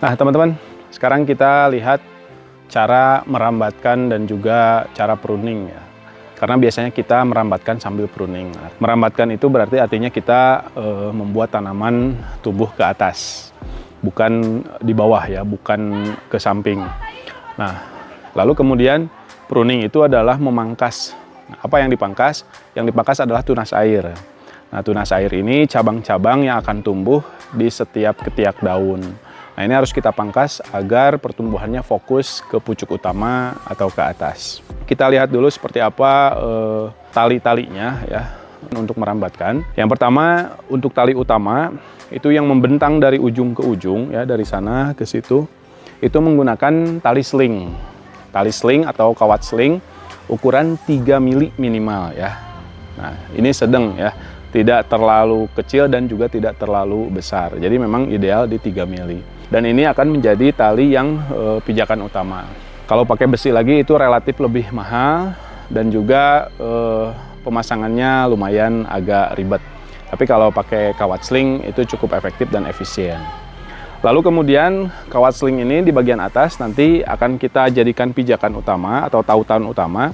Nah, teman-teman, sekarang kita lihat cara merambatkan dan juga cara pruning ya. Karena biasanya kita merambatkan sambil pruning. Merambatkan itu berarti artinya kita membuat tanaman tumbuh ke atas, bukan di bawah ya, bukan ke samping. Nah, lalu kemudian pruning itu adalah memangkas. Nah, apa yang dipangkas? Yang dipangkas adalah tunas air. Nah, tunas air ini cabang-cabang yang akan tumbuh di setiap ketiak daun. Nah, ini harus kita pangkas agar pertumbuhannya fokus ke pucuk utama atau ke atas. Kita lihat dulu seperti apa tali-talinya ya untuk merambatkan. Yang pertama, untuk tali utama itu yang membentang dari ujung ke ujung ya, dari sana ke situ. Itu menggunakan tali sling. Tali sling atau kawat sling ukuran 3 mili minimal ya. Nah, ini sedang ya. Tidak terlalu kecil dan juga tidak terlalu besar. Jadi memang ideal di 3 mili. Dan ini akan menjadi tali yang pijakan utama. Kalau pakai besi lagi itu relatif lebih mahal dan juga pemasangannya lumayan agak ribet. Tapi kalau pakai kawat sling itu cukup efektif dan efisien. Lalu kemudian kawat sling ini di bagian atas nanti akan kita jadikan pijakan utama atau tautan utama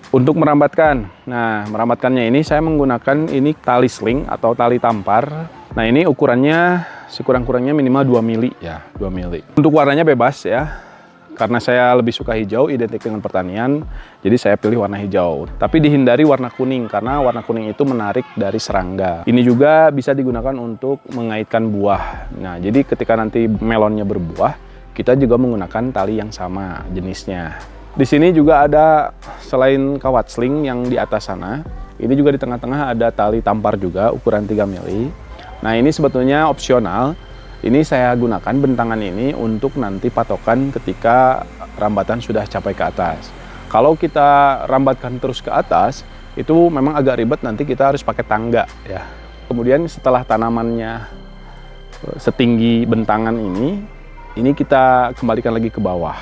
untuk merambatkan. Nah, merambatkannya ini saya menggunakan ini tali sling atau tali tampar. Nah, ini ukurannya sekurang-kurangnya minimal 2 mili ya, 2 mili. Untuk warnanya bebas ya. Karena saya lebih suka hijau, identik dengan pertanian, jadi saya pilih warna hijau. Tapi dihindari warna kuning karena warna kuning itu menarik dari serangga. Ini juga bisa digunakan untuk mengaitkan buah. Nah, jadi ketika nanti melonnya berbuah, kita juga menggunakan tali yang sama jenisnya. Di sini juga ada selain kawat sling yang di atas sana, ini juga di tengah-tengah ada tali tampar juga ukuran 3 mili. Nah, ini sebetulnya opsional. Ini saya gunakan bentangan ini untuk nanti patokan ketika rambatan sudah capai ke atas. Kalau kita rambatkan terus ke atas, itu memang agak ribet, nanti kita harus pakai tangga ya. Kemudian setelah tanamannya setinggi bentangan ini kita kembalikan lagi ke bawah.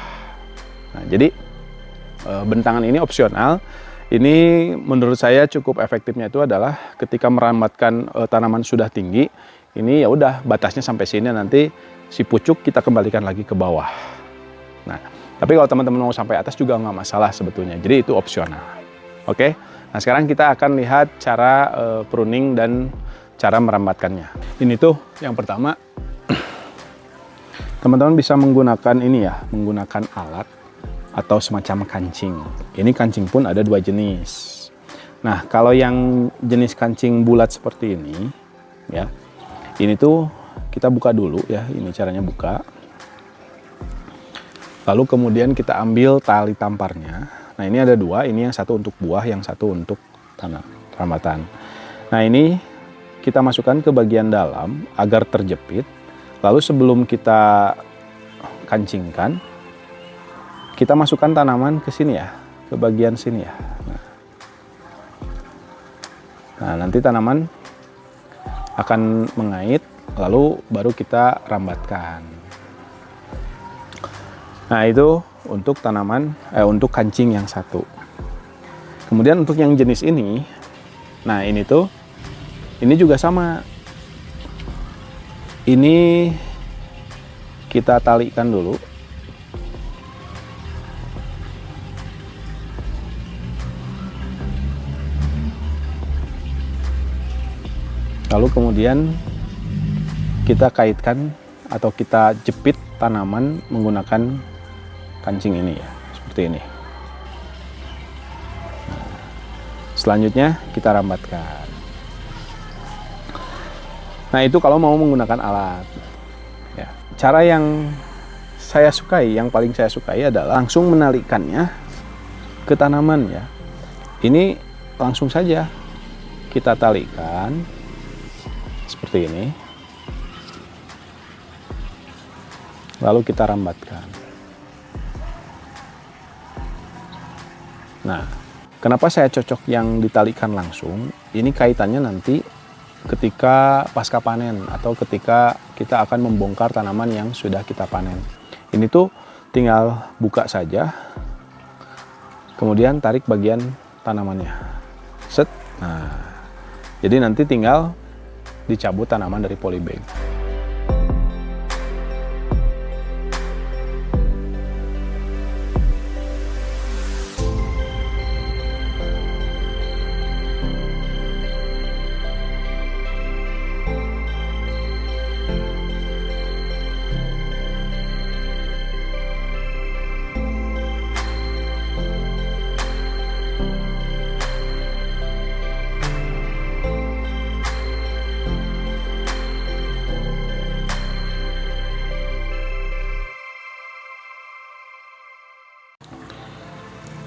Nah, jadi bentangan ini opsional. Ini menurut saya cukup efektifnya itu adalah ketika merambatkan tanaman sudah tinggi, ini ya udah batasnya sampai sini, nanti si pucuk kita kembalikan lagi ke bawah. Nah, tapi kalau teman-teman mau sampai atas juga nggak masalah sebetulnya. Jadi itu opsional. Oke. Nah, sekarang kita akan lihat cara pruning dan cara merambatkannya. Ini tuh yang pertama, teman-teman bisa menggunakan ini ya, menggunakan alat atau semacam kancing. Ini kancing pun ada 2 jenis. Nah, kalau yang jenis kancing bulat seperti ini ya, ini tuh kita buka dulu ya, ini caranya buka. Lalu kemudian kita ambil tali tamparnya. Nah, ini ada 2, ini yang satu untuk buah, yang satu untuk tanah rambatan. Nah, ini kita masukkan ke bagian dalam agar terjepit. Lalu sebelum kita kancingkan, kita masukkan tanaman ke sini ya, ke bagian sini ya. Nah, nanti tanaman akan mengait, lalu baru kita rambatkan. Nah, itu untuk tanaman, untuk kancing yang satu. Kemudian untuk yang jenis ini, nah ini tuh, ini juga sama. Ini kita talikan dulu. Lalu kemudian kita kaitkan atau kita jepit tanaman menggunakan kancing ini ya, seperti ini. Nah, selanjutnya kita rambatkan. Nah, itu kalau mau menggunakan alat. Ya, cara yang saya sukai, yang paling saya sukai adalah langsung menalikannya ke tanaman ya. Ini langsung saja kita talikan. Seperti ini, lalu kita rambatkan. Nah, kenapa saya cocok yang ditalikan langsung? Ini kaitannya nanti ketika pasca panen atau ketika kita akan membongkar tanaman yang sudah kita panen. Ini tuh tinggal buka saja, kemudian tarik bagian tanamannya. Set. Nah, jadi nanti tinggal dicabut tanaman dari polybag.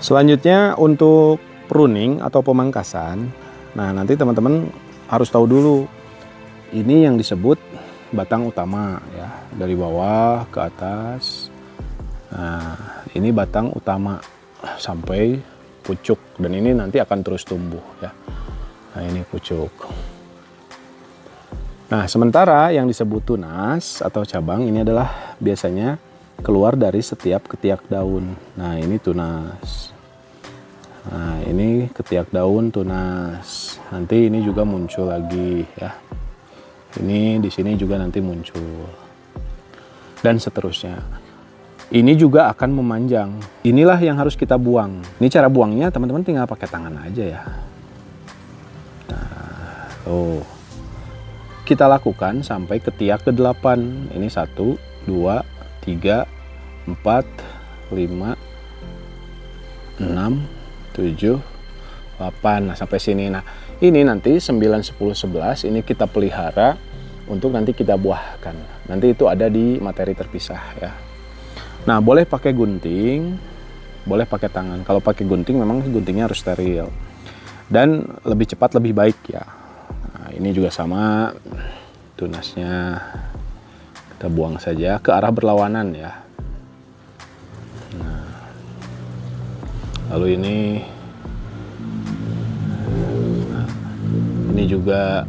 Selanjutnya untuk pruning atau pemangkasan. Nah, nanti teman-teman harus tahu dulu. Ini yang disebut batang utama ya, dari bawah ke atas. Nah, ini batang utama sampai pucuk, dan ini nanti akan terus tumbuh ya. Nah, ini pucuk. Nah, sementara yang disebut tunas atau cabang ini adalah biasanya keluar dari setiap ketiak daun. Nah, ini tunas. Nah, ini ketiak daun tunas. Nanti ini juga muncul lagi ya. Ini di sini juga nanti muncul. Dan seterusnya. Ini juga akan memanjang. Inilah yang harus kita buang. Ini cara buangnya teman-teman tinggal pakai tangan aja ya. Nah, tuh. Kita lakukan sampai ketiak ke-8. Ini 1, 2, 3, 4, 5, 6, 7, 8. Nah, sampai sini. Nah, ini nanti 9, 10, 11 ini kita pelihara untuk nanti kita buahkan. Nanti itu ada di materi terpisah ya. Nah, boleh pakai gunting, boleh pakai tangan. Kalau pakai gunting memang guntingnya harus steril. Dan lebih cepat lebih baik ya. Nah, ini juga sama, tunasnya kita buang saja ke arah berlawanan ya. Nah, lalu ini juga.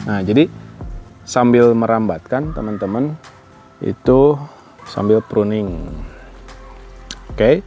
Nah, jadi sambil merambatkan teman-teman itu sambil pruning. Oke.